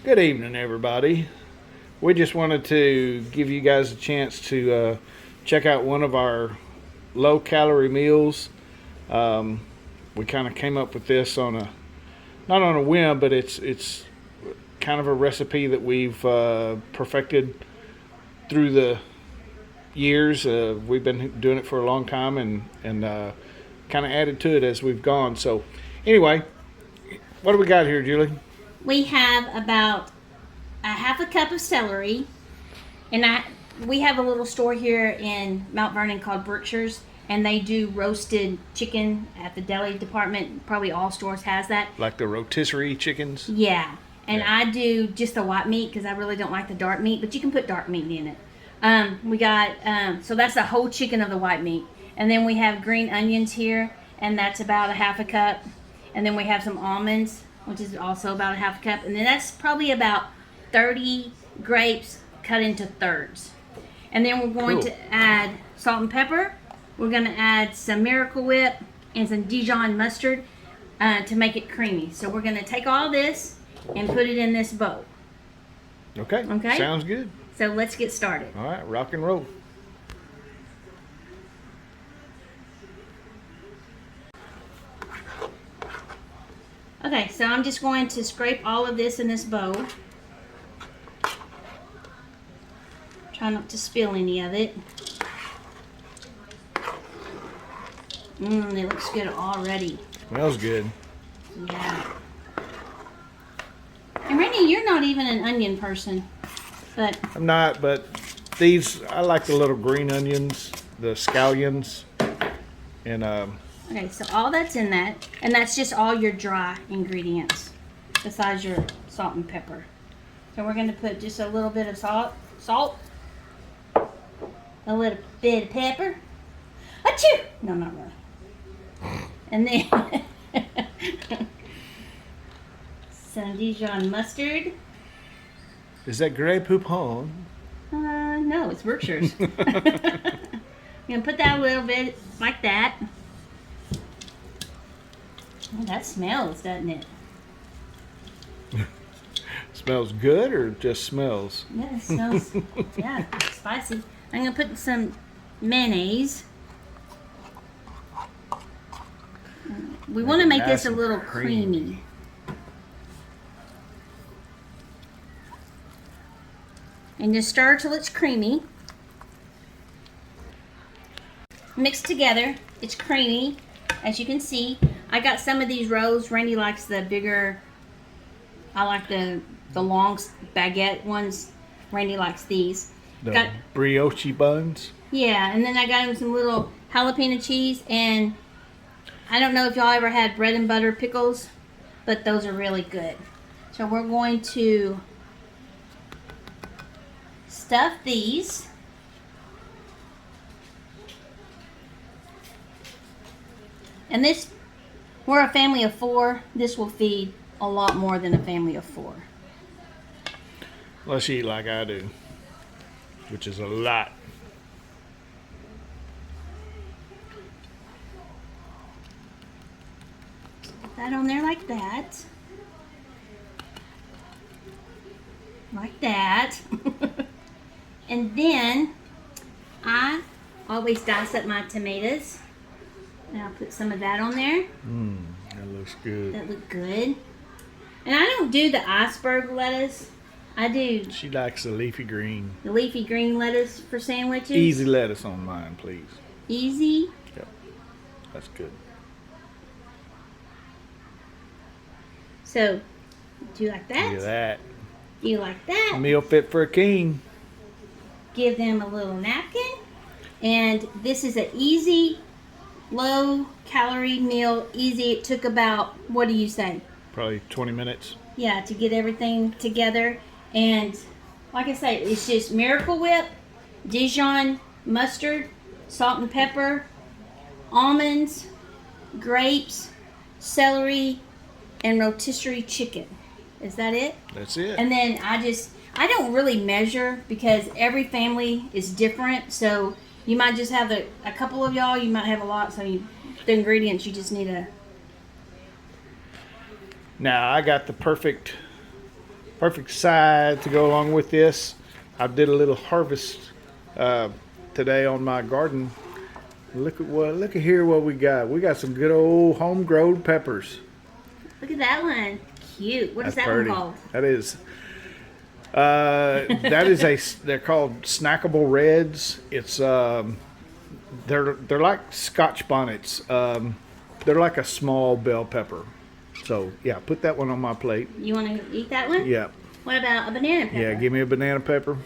Good evening, everybody. We just wanted to give you guys a chance to check out one of our low-calorie meals. We kind of came up with this on a not on a whim, but it's kind of a recipe that we've perfected through the years. We've been doing it for a long time and kind of added to it as we've gone. So, anyway, what do we got here, Julie? We have about a half a cup of celery, and we have a little store here in Mount Vernon called Berkshire's, and they do roasted chicken at the deli department. Probably all stores has that. Like the rotisserie chickens? Yeah, and Yeah. I do just the white meat because I really don't like the dark meat, but you can put dark meat in it. We got so that's the whole chicken of the white meat, and then we have green onions here, and that's about a half a cup, and then we have some almonds, which is also about a half a cup, and then that's probably about 30 grapes cut into thirds. And then we're going to add salt and pepper. We're going to add some Miracle Whip and some Dijon mustard to make it creamy. So we're going to take all this and put it in this bowl. Okay. Okay. Sounds good. So let's get started. All right, rock and roll. Okay, so I'm just going to scrape all of this in this bowl. Try not to spill any of it. It looks good already. Smells good. Yeah. And Randy, you're not even an onion person, but I'm not, but these, I like the little green onions, the scallions, and okay, so all that's in that, and that's just all your dry ingredients, besides your salt and pepper. So we're going to put just a little bit of salt, a little bit of pepper. Achoo! No, not really. And then some Dijon mustard. is that Grey Poupon? No, it's Berkshire's. I'm going to put that a little bit like that. Oh, that smells, doesn't it? Smells good or just smells? Yeah, it smells, yeah, spicy. I'm going to put some mayonnaise. We want to make nice this a and little creamy. creamy. And just stir till it's creamy. Mix together. It's creamy, as you can see. I got some of these rolls. Randy likes the bigger. I like the long baguette ones. Randy likes these. The brioche buns? Yeah, and then I got him some little jalapeno cheese, and I don't know if y'all ever had bread and butter pickles, but those are really good. So we're going to stuff these. And this, we're a family of 4. This will feed a lot more than a family of 4. Let's eat like I do, which is a lot. Put that on there like that. Like that. And then I always dice up my tomatoes. And I'll put some of that on there. That looks good. That look good. And I don't do the iceberg lettuce. I do She likes the leafy green. the leafy green lettuce for sandwiches. Easy lettuce on mine, please. Easy. Yep. That's good. So, do you like that? Look at that. Do you like that? Meal fit for a king. Give them a little napkin. And this is an easy, low calorie meal. Easy. It took about, what do you say? Probably 20 minutes. Yeah, to get everything together. And like I say, it's just Miracle Whip, Dijon mustard, salt and pepper, almonds, grapes, celery, and rotisserie chicken. Is that it? That's it. And then I don't really measure because every family is different. So you might just have a couple of y'all, you might have a lot. So the ingredients, you just need to. Now I got the perfect perfect side to go along with this. I did a little harvest today on my garden. Look at here what we got. We got some good old homegrown peppers. Look at that one. Cute. What is That's that pretty. one called? That is. They're called snackable reds. It's they're like Scotch bonnets. They're like a small bell pepper. So yeah, put that one on my plate. You want to eat that one? Yeah. What about a banana pepper? Yeah, give me a banana pepper.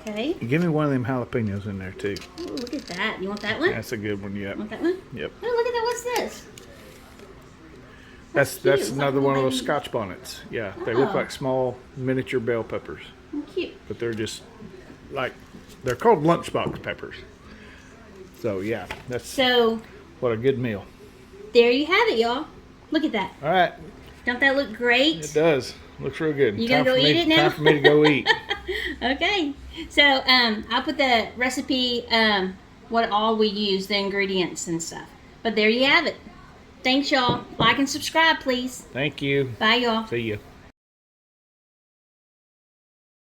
Okay. Give me one of them jalapenos in there too. Ooh, look at that. You want that one? That's a good one. Yep. Want that one? Yep. Oh, look at that. What's this? That's cute. It's like another one of those maybe- Scotch bonnets. Yeah, they look Oh. like small miniature bell peppers, Cute. but they're just like they're called lunchbox peppers. So yeah, that's So what a good meal. there you have it, y'all. Look at that. All right, Don't that look great? it does. Looks real good. You gonna Time go for me- eat it now? Time for me to go eat. Okay. So I'll put the recipe, what all we use, the ingredients and stuff. But there you have it. Thanks, y'all. Like and subscribe, please. Thank you. Bye, y'all. See you.